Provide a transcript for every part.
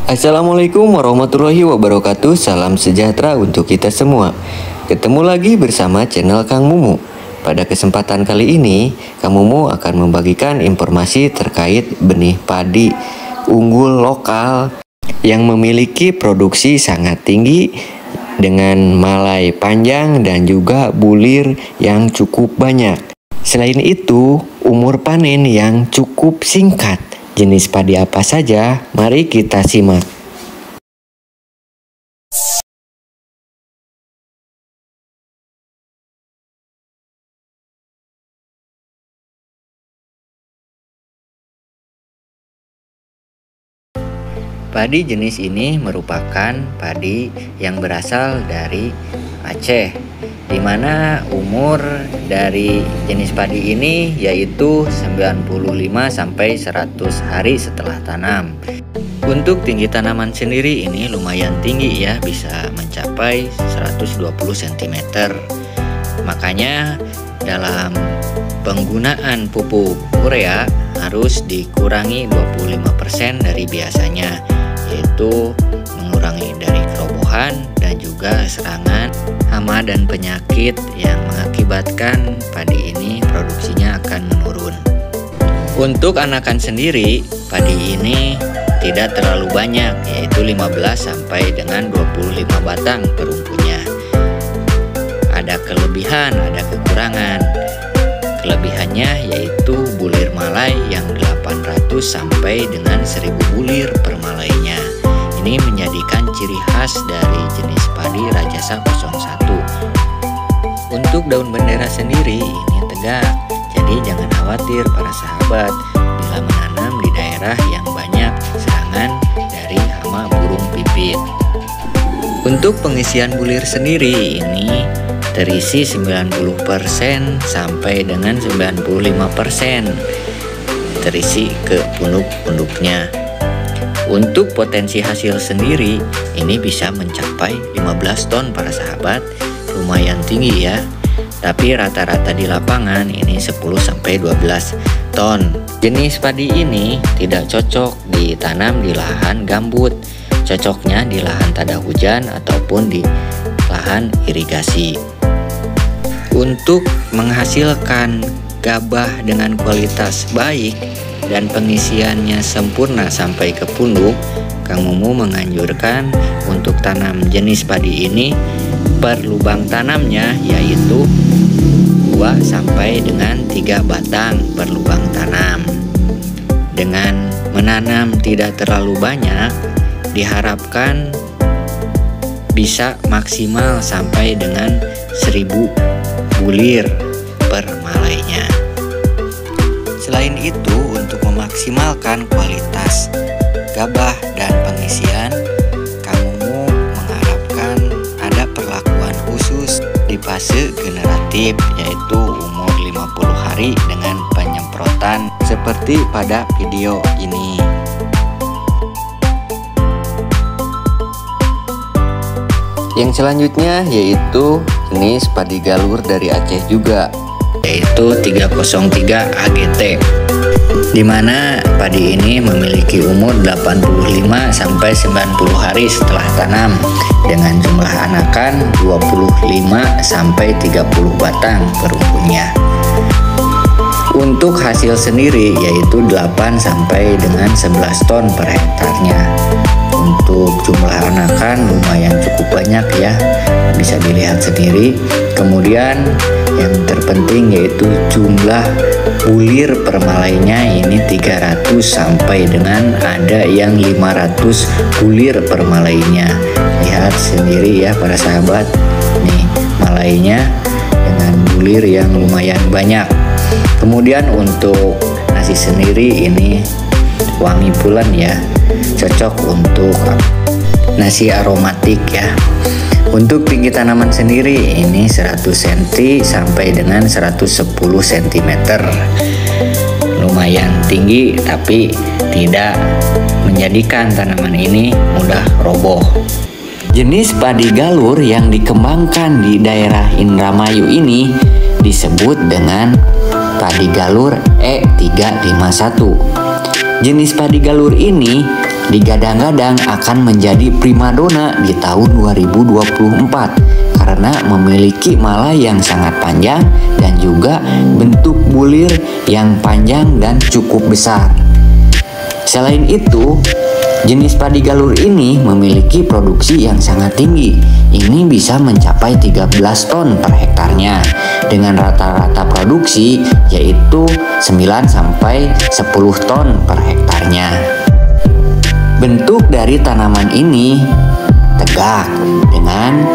Assalamualaikum warahmatullahi wabarakatuh. Salam sejahtera untuk kita semua. Ketemu lagi bersama channel Kang Mumu. Pada kesempatan kali ini, Kang Mumu akan membagikan informasi terkait benih padi unggul lokal yang memiliki produksi sangat tinggi dengan malai panjang dan juga bulir yang cukup banyak. Selain itu, umur panen yang cukup singkat. Jenis padi apa saja? Mari kita simak. Padi jenis ini merupakan padi yang berasal dari Aceh, di mana umur dari jenis padi ini yaitu 95 sampai 100 hari setelah tanam. Untuk tinggi tanaman sendiri ini lumayan tinggi ya, bisa mencapai 120 cm. Makanya dalam penggunaan pupuk urea harus dikurangi 25% dari biasanya, yaitu mengurangi dari kerobohan dan juga serangan hama dan penyakit yang mengakibatkan padi ini produksinya akan menurun. Untuk anakan sendiri, padi ini tidak terlalu banyak, yaitu 15 sampai dengan 25 batang per rumpunya. Ada kelebihan, ada kekurangan. Kelebihannya yaitu bulir malai yang 800 sampai dengan 1000 bulir per malainya. Ini menjadikan ciri khas dari jenis padi Rajasa 01. Untuk daun bendera sendiri ini tegak, jadi jangan khawatir para sahabat bila menanam di daerah yang banyak serangan dari hama burung pipit. Untuk pengisian bulir sendiri ini terisi 90% sampai dengan 95% terisi ke punduk-punduknya. Untuk potensi hasil sendiri ini bisa mencapai 15 ton para sahabat, lumayan tinggi ya. Tapi rata-rata di lapangan ini 10 sampai 12 ton. Jenis padi ini tidak cocok ditanam di lahan gambut. Cocoknya di lahan tada hujan ataupun di lahan irigasi. Untuk menghasilkan gabah dengan kualitas baik dan pengisiannya sempurna sampai ke punduk, Kang Mumu menganjurkan untuk tanam jenis padi ini per lubang tanamnya yaitu 2 sampai dengan 3 batang per lubang tanam. Dengan menanam tidak terlalu banyak, diharapkan bisa maksimal sampai dengan 1000 bulir per malainya. Selain itu, untuk memaksimalkan kualitas gabah dan pengisian, Kang Mumu mengharapkan ada perlakuan khusus di fase generatif, yaitu umur 50 hari dengan penyemprotan seperti pada video ini. Yang selanjutnya yaitu jenis padi galur dari Aceh juga, yaitu 303 AGT, di mana padi ini memiliki umur 85 sampai 90 hari setelah tanam dengan jumlah anakan 25 sampai 30 batang per rumpunya. Untuk hasil sendiri yaitu 8 sampai dengan 11 ton per hektarnya. Untuk jumlah anakan lumayan cukup banyak ya, bisa dilihat sendiri. Kemudian yang terpenting yaitu jumlah bulir per malainya ini 300 sampai dengan ada yang 500 bulir per malainya. Lihat sendiri ya para sahabat, nih malainya dengan bulir yang lumayan banyak. Kemudian untuk nasi sendiri ini wangi pulen ya, cocok untuk nasi aromatik ya. Untuk tinggi tanaman sendiri ini 100 cm sampai dengan 110 cm. Lumayan tinggi tapi tidak menjadikan tanaman ini mudah roboh. Jenis padi galur yang dikembangkan di daerah Indramayu ini disebut dengan padi galur E351. Jenis padi galur ini digadang-gadang akan menjadi primadona di tahun 2024 karena memiliki malai yang sangat panjang dan juga bentuk bulir yang panjang dan cukup besar. Selain itu, jenis padi galur ini memiliki produksi yang sangat tinggi. Ini bisa mencapai 13 ton per hektarnya dengan rata-rata produksi yaitu 9 sampai 10 ton per hektarnya. Bentuk dari tanaman ini tegak dengan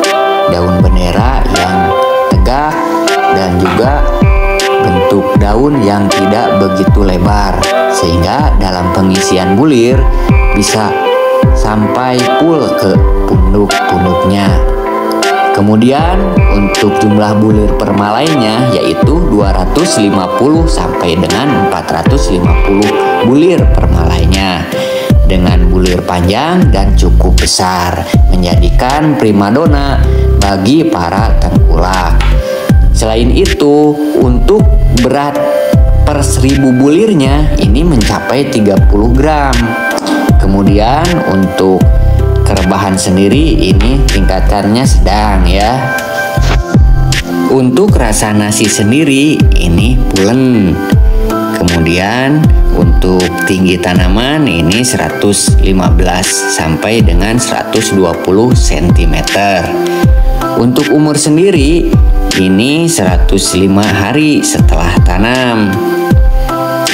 daun bendera yang tegak dan juga bentuk daun yang tidak begitu lebar sehingga dalam pengisian bulir bisa sampai full ke punduk-punduknya. Kemudian untuk jumlah bulir per malainya yaitu 250 sampai dengan 450 bulir per malainya dengan bulir panjang dan cukup besar, menjadikan primadona bagi para tengkulak. Selain itu, untuk berat per 1000 bulirnya ini mencapai 30 gram. Kemudian untuk kerebahan sendiri ini tingkatannya sedang ya. Untuk rasa nasi sendiri ini pulen. Kemudian untuk tinggi tanaman ini 115 sampai dengan 120 cm. Untuk umur sendiri ini 105 hari setelah tanam.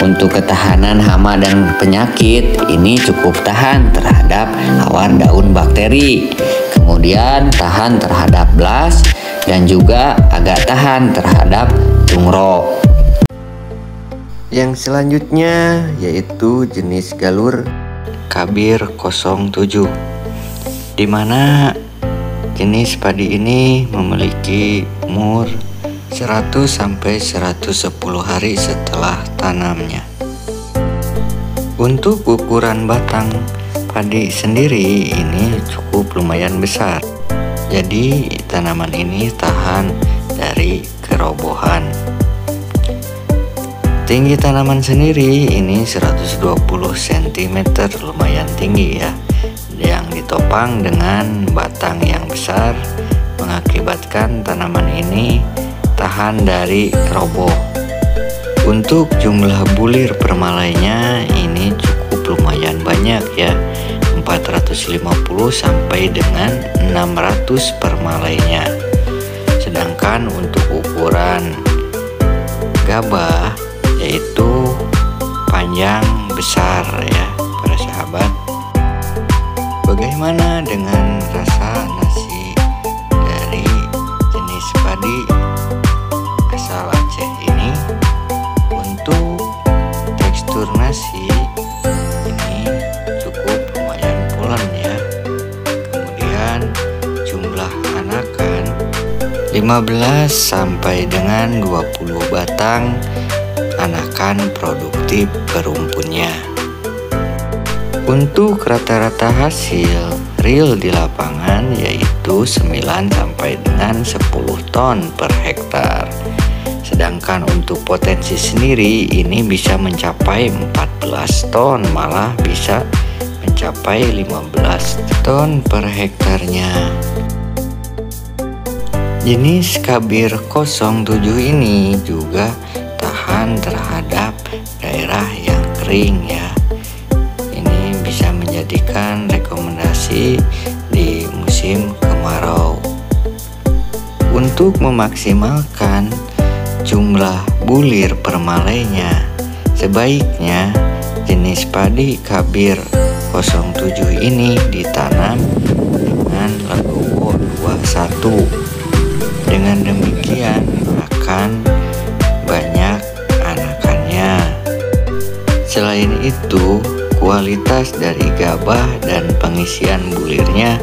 Untuk ketahanan hama dan penyakit ini cukup tahan terhadap hawar daun bakteri. Kemudian tahan terhadap blas dan juga agak tahan terhadap tungro. Yang selanjutnya yaitu jenis galur Kabir 07, di mana jenis padi ini memiliki umur 100 sampai 110 hari setelah tanamnya. Untuk ukuran batang padi sendiri ini cukup lumayan besar. Jadi tanaman ini tahan dari kerobohan. Tinggi tanaman sendiri ini 120 cm, lumayan tinggi ya. Yang ditopang dengan batang yang besar mengakibatkan tanaman ini tahan dari roboh. Untuk jumlah bulir per malainya ini cukup lumayan banyak ya, 450 sampai dengan 600 per malainya. Sedangkan untuk ukuran gabah yaitu panjang besar ya para sahabat. Bagaimana dengan rasa nasi dari jenis padi asal Aceh ini? Untuk tekstur nasi ini cukup lumayan pulen ya. Kemudian jumlah anakan 15 sampai dengan 20 batang anakan produktif berumpunnya. Untuk rata-rata hasil real di lapangan yaitu 9 sampai dengan 10 ton per hektar. Sedangkan untuk potensi sendiri ini bisa mencapai 14 ton, malah bisa mencapai 15 ton per hektarnya. Jenis Kabir 07 ini juga tahan terhadap daerah yang kering ya. Ini bisa menjadikan rekomendasi di musim kemarau. Untuk memaksimalkan jumlah bulir per malainya, sebaiknya jenis padi Kabir 07 ini ditanam dengan legowo 21. Dengan demikian akan banyak anakannya. Selain itu, kualitas dari gabah dan pengisian bulirnya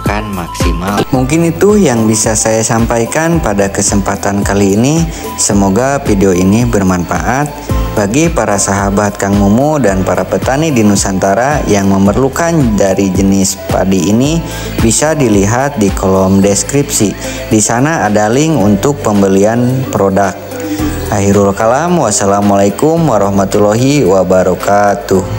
akan maksimal. Mungkin itu yang bisa saya sampaikan pada kesempatan kali ini. Semoga video ini bermanfaat bagi para sahabat Kang Mumu dan para petani di Nusantara yang memerlukan dari jenis padi ini. Bisa dilihat di kolom deskripsi. Di sana ada link untuk pembelian produk. Akhirul kalam, wassalamualaikum warahmatullahi wabarakatuh.